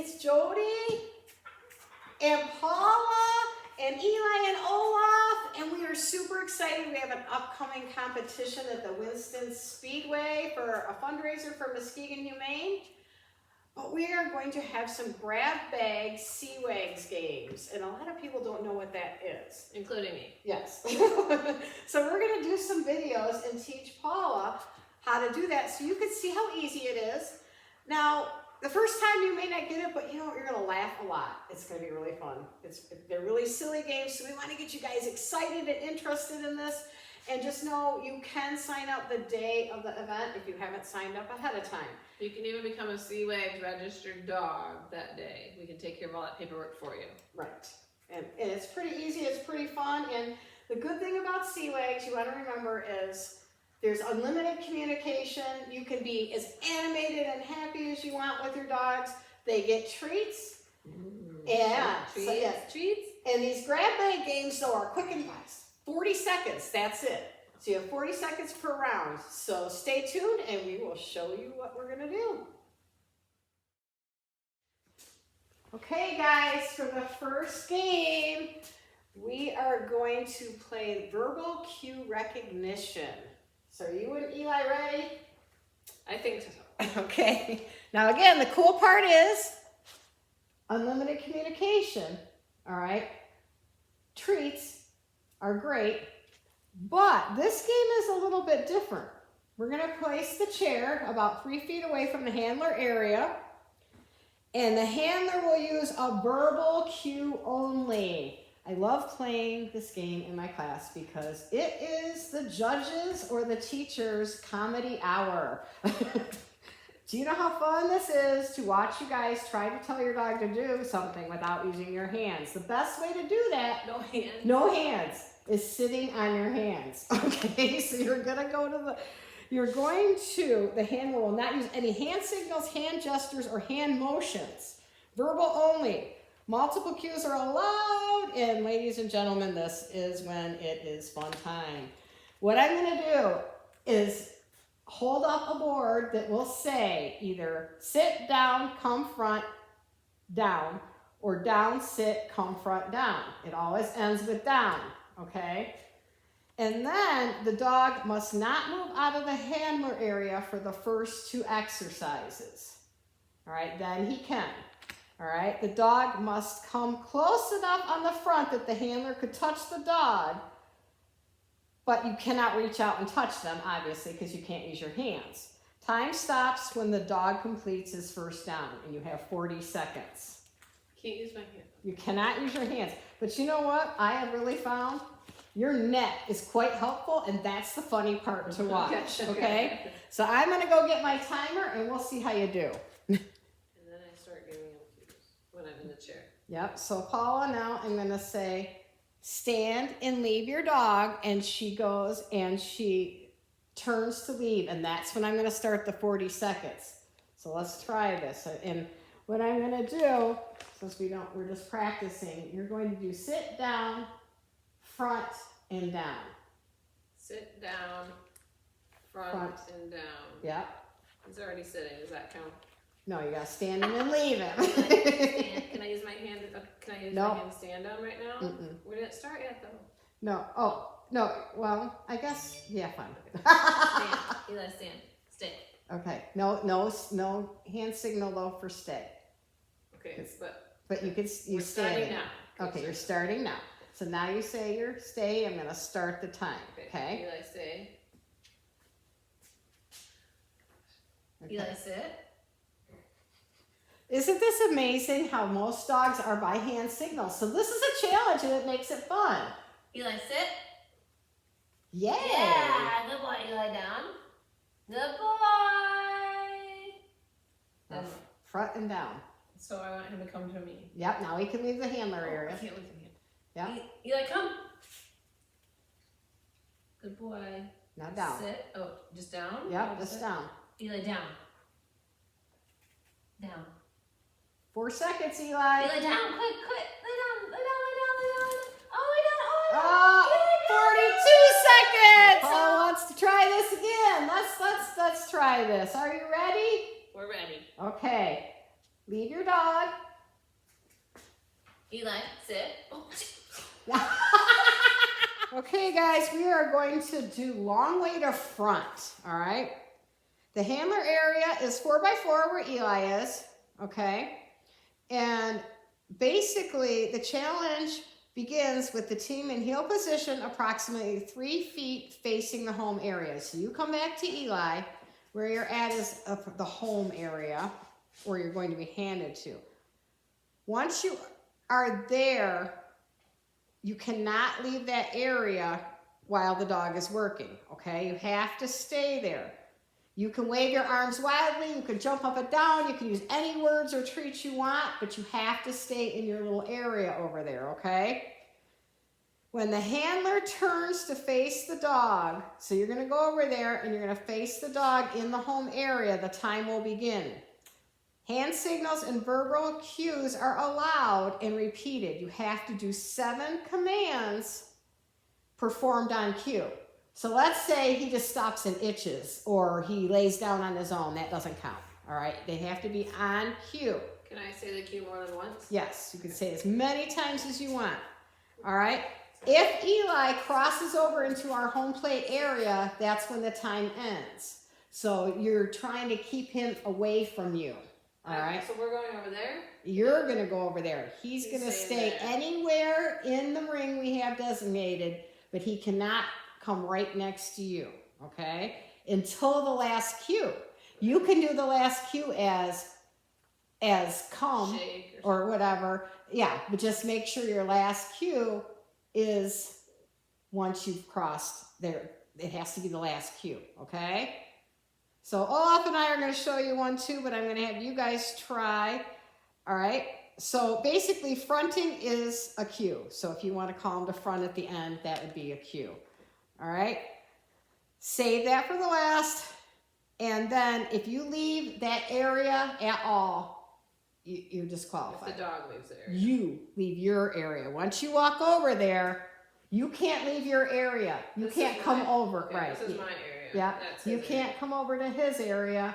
It's Jodi and Paula and Eli and Olaf, and we are super excited. We have an upcoming competition at the Winston Speedway for a fundraiser for Muskegon Humane. But we are going to have some grab bag WAGS games, and a lot of people don't know what that is. Including me. Yes. So we're going to do some videos and teach Paula how to do that so you can see how easy it is. Now, the first time you may not get it, but you know, you're going to laugh a lot. It's going to be really fun. They're really silly games, so we want to get you guys excited and interested in this. And just know you can sign up the day of the event if you haven't signed up ahead of time. You can even become a WAGS registered dog that day. We can take care of all that paperwork for you. Right. And it's pretty easy, it's pretty fun. And the good thing about WAGS, you want to remember, is there's unlimited communication. You can be as animated and happy as you want with your dogs. They get treats. Yeah. Treats, So, yes. treats. And these grab bag games, though, are quick and fast. 40 seconds, that's it. So you have 40 seconds per round. So stay tuned and we will show you what we're gonna do. Okay guys, for the first game, we are going to play verbal cue recognition. So are you and Eli ready? I think so. Okay. Now again, the cool part is unlimited communication, all right? Treats are great, but this game is a little bit different. We're going to place the chair about 3 feet away from the handler area, and the handler will use a verbal cue only. I love playing this game in my class because it is the judges or the teacher's comedy hour. Do you know how fun this is to watch you guys try to tell your dog to do something without using your hands? The best way to do that, no hands, is sitting on your hands. Okay, so you're gonna go to the handler will not use any hand signals, hand gestures, or hand motions. Verbal only. Multiple cues are allowed, and ladies and gentlemen, this is when it is fun time. What I'm gonna do is hold up a board that will say either sit down, come front, down, or down, sit, come front, down. It always ends with down, okay? And then the dog must not move out of the handler area for the first 2 exercises. All right, then he can. All right, the dog must come close enough on the front that the handler could touch the dog, but you cannot reach out and touch them, obviously, because you can't use your hands. Time stops when the dog completes his first down, and you have 40 seconds. Can't use my hand. You cannot use your hands. But you know what I have really found? Your neck is quite helpful, and that's the funny part to watch, okay? So I'm going to go get my timer, and we'll see how you do. And then I start giving him cues when I'm in the chair. Yep, so Paula, now I'm going to say, stand and leave your dog, and she goes and she turns to leave, and that's when I'm going to start the 40 seconds. So let's try this. And what I'm going to do, since we're just practicing, you're going to do sit down, front, and down. Sit down, front. And down. Yep. He's already sitting. Does that count? No, you got to stand and then leave him. Can I use my hand? Can I use my hand to stand on right now? We didn't start yet though. No. Oh, no. Well, I guess, yeah, fine. Stand. Eli, stand. Stay. Okay. No hand signal though for stay. Okay, but you can we're starting now. Okay, you're starting now. So now you say your stay. I'm going to start the time. Okay. Eli, stay. Okay. Eli, sit. Isn't this amazing how most dogs are by hand signals? So this is a challenge and it makes it fun. Eli, sit. Yay! Yeah, good boy. Eli, down. Good boy. Front and down. So I want him to come to me. Yep, now he can leave the handler area. I can't leave him. Yep. Eli, come. Good boy. Now down. Sit. Oh, just down? Yep, just down. Eli, down. Down. 4 seconds, Eli. Eli, down. Quick. Lay down. Oh, Oh, 42 seconds. Paul wants to try this again. Let's try this. Are you ready? We're ready. Okay. Leave your dog. Eli, sit. Oh, Okay, guys, we are going to do long way to front, all right? The handler area is 4x4 where Eli is, okay? And basically, the challenge begins with the team in heel position approximately 3 feet facing the home area. So you come back to Eli, where you're at is the home area, where you're going to be handed to. Once you are there, you cannot leave that area while the dog is working, okay? You have to stay there. You can wave your arms wildly, you can jump up and down, you can use any words or treats you want, but you have to stay in your little area over there, okay? When the handler turns to face the dog, so you're gonna go over there and you're gonna face the dog in the home area, the time will begin. Hand signals and verbal cues are allowed and repeated. You have to do 7 commands performed on cue. So let's say he just stops and itches, or he lays down on his own. That doesn't count, all right? They have to be on cue. Can I say the cue more than once? Yes, you can say as many times as you want, all right? If Eli crosses over into our home plate area, that's when the time ends. So you're trying to keep him away from you. All right. So we're going over there? You're going to go over there. He's going to stay there. anywhere in the ring we have designated, but he cannot come right next to you, okay? Until the last cue. You can do the last cue as come Shake or whatever. Yeah, but just make sure your last cue is once you've crossed there. It has to be the last cue, okay? So Olaf and I are going to show you one too, but I'm going to have you guys try. All right. So basically fronting is a cue. So if you want to call them to front at the end, that would be a cue. All right. Save that for the last. And then if you leave that area at all, you're disqualified. If the dog leaves the area. You leave your area. Once you walk over there, you can't leave your area. You can't come over. Okay, right. This is my area. Yeah, you can't come over to his area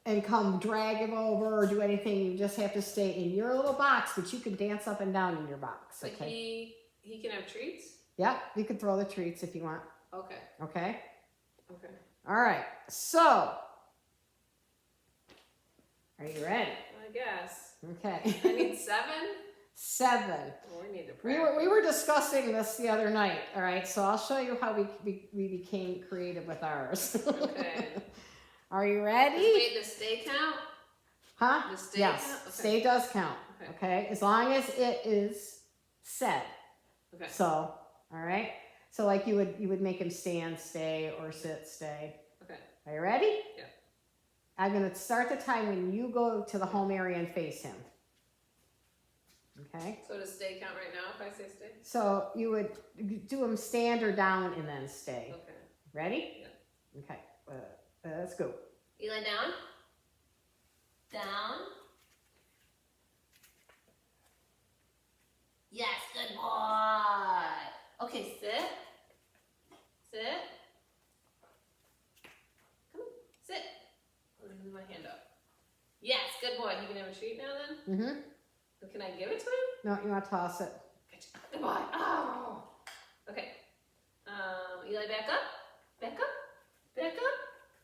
and come drag him over or do anything. You just have to stay in your little box, but you can dance up and down in your box. But Okay. he can have treats? Yeah, you can throw the treats if you want. Okay. Okay. Okay. All right. So, are you ready? I guess. Okay. I need 7? 7. Well, we need to practice. We were discussing this the other night. All right. So I'll show you how we became creative with ours. Okay. Are you ready? Wait, the stay count? Huh? The stay yes. count? Okay. Stay does count. Okay. As long as it is said. Okay. So, all right. So like you would make him stand, stay, or sit, stay. Okay. Are you ready? Yeah. I'm going to start the time when you go to the home area and face him. Okay. So does stay count right now if I say stay? So you would do him stand or down and then stay. Okay. Ready? Yeah. Okay. Let's go. Eli, down. Down. Yes, good boy. Okay, sit. Sit. Come on, sit. I'm gonna move my hand up. Yes, good boy. You can have a treat now then? Mm-hmm. Can I give it to him? No, you want to toss it. Good boy. Oh. Okay. Eli, back up. Back up. Back up.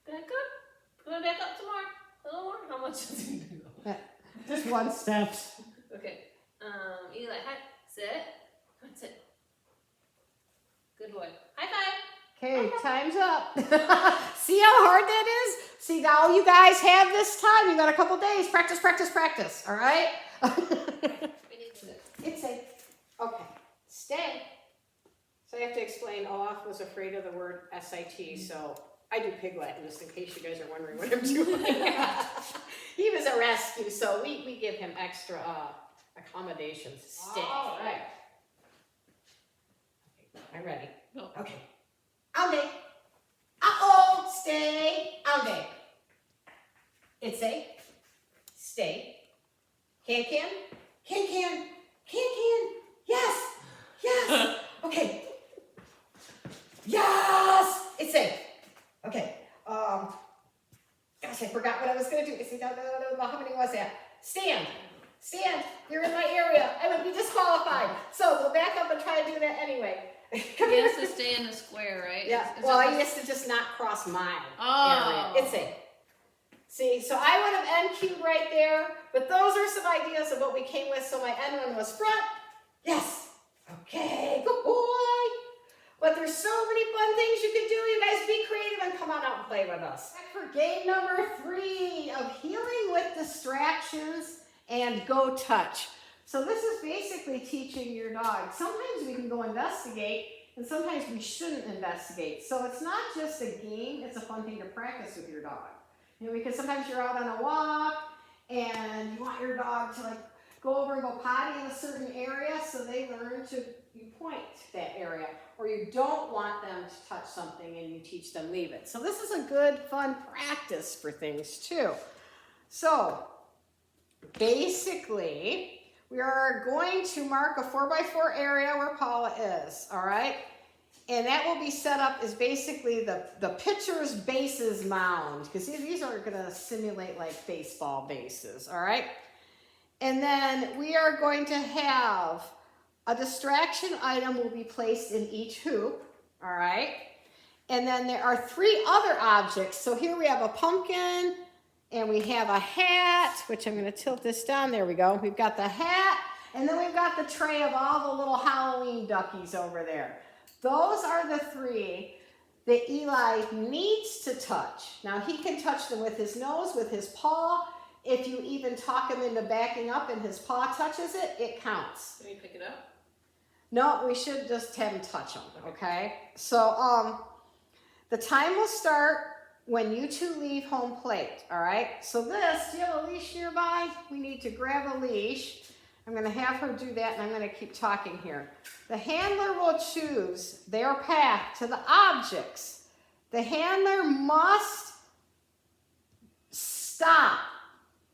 Back up. Come on, back up some more. A little more. How much does he do? Just one step. Okay. Eli, hi. Sit. Come on, sit. Good boy. High five. Okay, time's up. See how hard that is? See, now you guys have this time. You got a couple days. Practice, practice, practice. All right? It's safe. Okay. Stay. So I have to explain, Olaf was afraid of the word SIT, so I do pig Latin just in case you guys are wondering what I'm doing. He was a rescue, so we give him extra accommodations. Stay. All right. Okay, I'm ready. No. Okay. Ande. Uh-oh. Stay. Ande. It's a stay. Can. Yes. Yes. Okay. Yes. It's safe. Okay. Gosh, I forgot what I was going to do. How many was that? Stand. Stand. You're in my area. I would be disqualified. So go back up and try to do that anyway. Come He here. has to stay in the square, right? Yeah. Is Well, that I used to just not cross my Oh. area. It's a. See, so I would have NQ'd right there, but those are some ideas of what we came with. So my N1 was front. Yes. Okay. Good boy. But there's so many fun things you can do. You guys be creative and come on out and play with us. For game number 3 of healing with distractions and go touch. So this is basically teaching your dog. Sometimes we can go investigate and sometimes we shouldn't investigate. So it's not just a game, it's a fun thing to practice with your dog. You know, because sometimes you're out on a walk and you want your dog to like go over and go potty in a certain area, so they learn to, you point to that area, or you don't want them to touch something and you teach them leave it. So this is a good, fun practice for things too. So basically, we are going to mark a 4x4 area where Paula is, all right? And that will be set up as basically the pitcher's bases mound, because these are going to simulate like baseball bases, all right? And then we are going to have a distraction item will be placed in each hoop, all right? And then there are 3 other objects. So here we have a pumpkin, and we have a hat, which I'm going to tilt this down. There we go. We've got the hat, and then we've got the tray of all the little Halloween duckies over there. Those are the 3 that Eli needs to touch. Now, he can touch them with his nose, with his paw. If you even talk him into backing up and his paw touches it, it counts. Can you pick it up? No, we should just have him touch them, okay? So the time will start when you 2 leave home plate, all right? So this, do you have a leash nearby? We need to grab a leash. I'm going to have her do that, and I'm going to keep talking here. The handler will choose their path to the objects. The handler must stop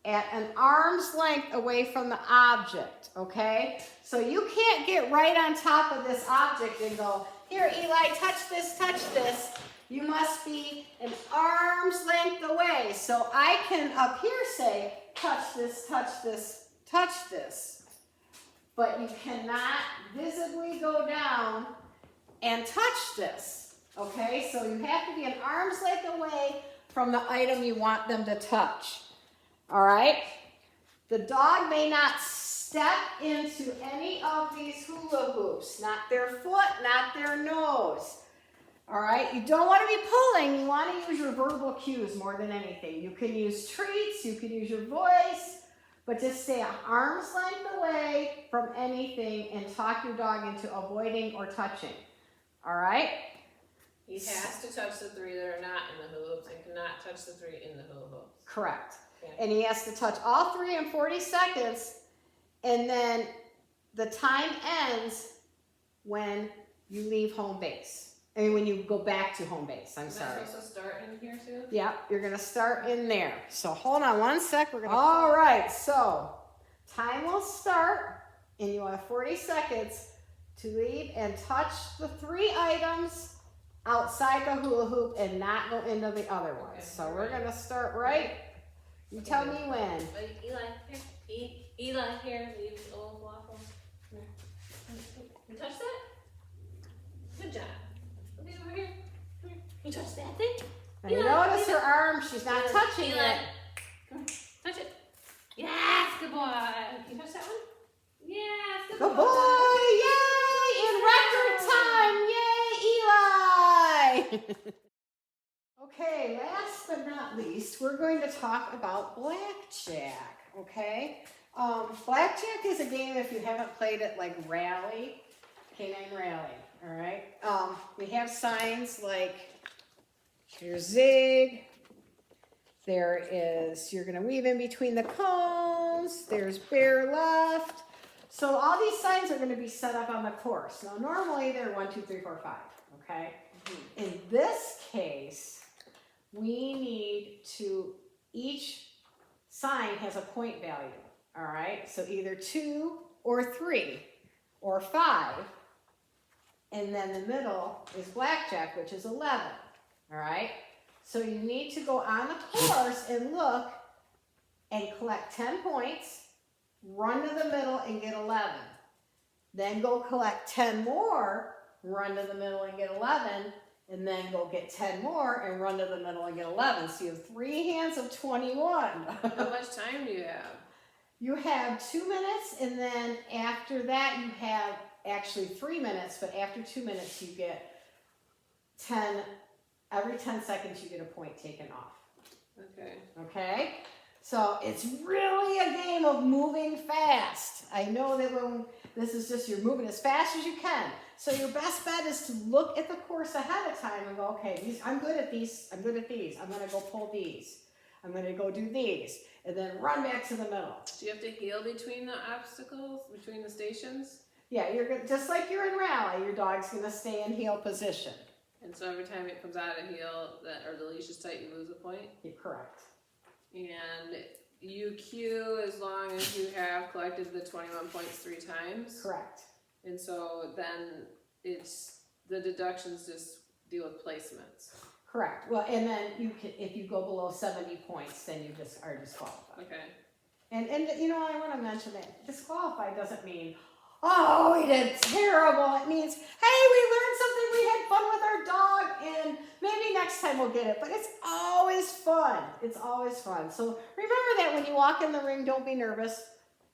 at an arm's length away from the object, okay? So you can't get right on top of this object and go, here, Eli, touch this, touch this. You must be an arm's length away. So I can up here say, touch this, touch this, touch this. But you cannot visibly go down and touch this, okay? So you have to be an arm's length away from the item you want them to touch, all right? The dog may not step into any of these hula hoops, not their foot, not their nose, all right? You don't want to be pulling. You want to use your verbal cues more than anything. You can use treats, you can use your voice, but just stay an arm's length away from anything and talk your dog into avoiding or touching. All right? He has to touch the 3 that are not in the hula hoops and cannot touch the 3 in the hula hoops. Correct. Okay. And he has to touch all 3 in 40 seconds, and then the time ends when you leave home base. I mean, when you go back to home base. I'm sorry. Am I supposed to start in here too? Yeah, you're going to start in there. So hold on one sec. All right, so time will start, and you have 40 seconds to leave and touch the 3 items outside the hula hoop and not go into the other ones. Okay, So we're going to start right. You tell me when. Wait, Eli, here. Eli, here. Leave the old waffle. Here. You touch that? Good job. Look over here. Come here. You touch that thing? Now you notice her arm, she's not touching Eli. it. Come here. Touch it. Yes, good boy. Can you touch that one? Yes, good Good boy, yay! In record time, yay, Eli! Okay, last but not least, we're going to talk about Blackjack, okay? Blackjack is a game, if you haven't played it, like Rally, Canine Rally, all right? We have signs like, here's zig, there is, you're gonna weave in between the cones, there's bear left. So all these signs are gonna be set up on the course. Now normally they're 1, 2, 3, 4, 5, okay? In this case, we need to, each sign has a point value, all right? So either 2 or 3 or 5, and then the middle is blackjack, which is 11, all right? So you need to go on the course and look and collect 10 points, run to the middle and get 11. Then go collect 10 more, run to the middle and get 11, and then go get 10 more and run to the middle and get 11. So you have 3 hands of 21. How much time do you have? You have 2 minutes, and then after that you have actually 3 minutes, but after 2 minutes you get 10, every 10 seconds you get a point taken off. Okay. Okay? So it's really a game of moving fast. I know that when this is just, you're moving as fast as you can. So your best bet is to look at the course ahead of time and go, okay, I'm good at these, I'm good at these. I'm gonna go pull these. I'm gonna go do these. And then run back to the middle. Do you have to heal between the obstacles, between the stations? Yeah, you're good, just like you're in rally, your dog's gonna stay in heel position. And so every time it comes out of heel, or the leash is tight, you lose a point? You're correct. And you queue as long as you have collected the 21 points 3 times. Correct. And so then it's, the deductions just deal with placements. Correct. Well, and then you can, if you go below 70 points, then you just are disqualified. Okay. And you know, I want to mention that disqualified doesn't mean, oh, we did terrible. It means, hey, we learned something, we had fun with our dog, and maybe next time we'll get it. But it's always fun. It's always fun. So remember that when you walk in the ring, don't be nervous.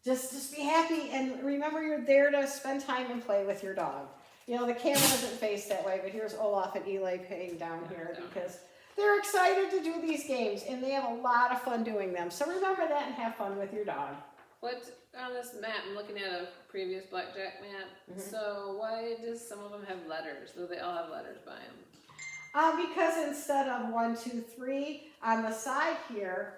Just be happy, and remember you're there to spend time and play with your dog. You know, the camera doesn't face that way, but here's Olaf and Eli paying down here because they're excited to do these games, and they have a lot of fun doing them. So remember that and have fun with your dog. What, on this map, I'm looking at a previous Blackjack map. Mm-hmm. So why does some of them have letters? Do they all have letters by them? Because instead of 1, 2, 3, on the side here,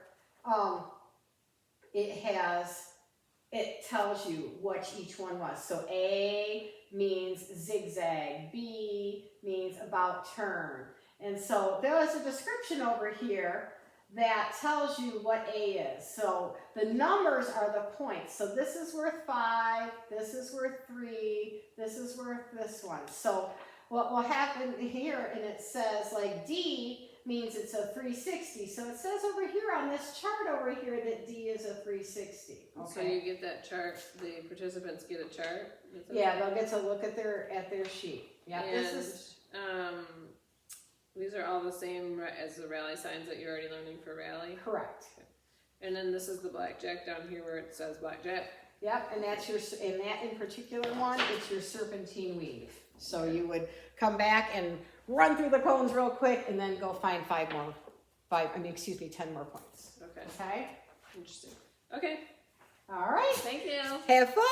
it tells you what each one was. So A means zigzag, B means about turn. And so there is a description over here that tells you what A is. So the numbers are the points. So this is worth 5, this is worth 3, this is worth this one. So what will happen here, and it says like D means it's a 360. So it says over here on this chart over here that D is a 360. Okay. So you get that chart, the participants get a chart? Yeah, they'll get to look at their sheet. Yeah, and, this is these are all the same as the rally signs that you're already learning for rally? correct. Okay. And then this is the Blackjack down here where it says Blackjack? Yep, and that's in that in particular one, it's your serpentine weave. So you would come back and run through the cones real quick and then go find 10 more points. Okay. Okay? Interesting. Okay. All right. Thank you. Have fun.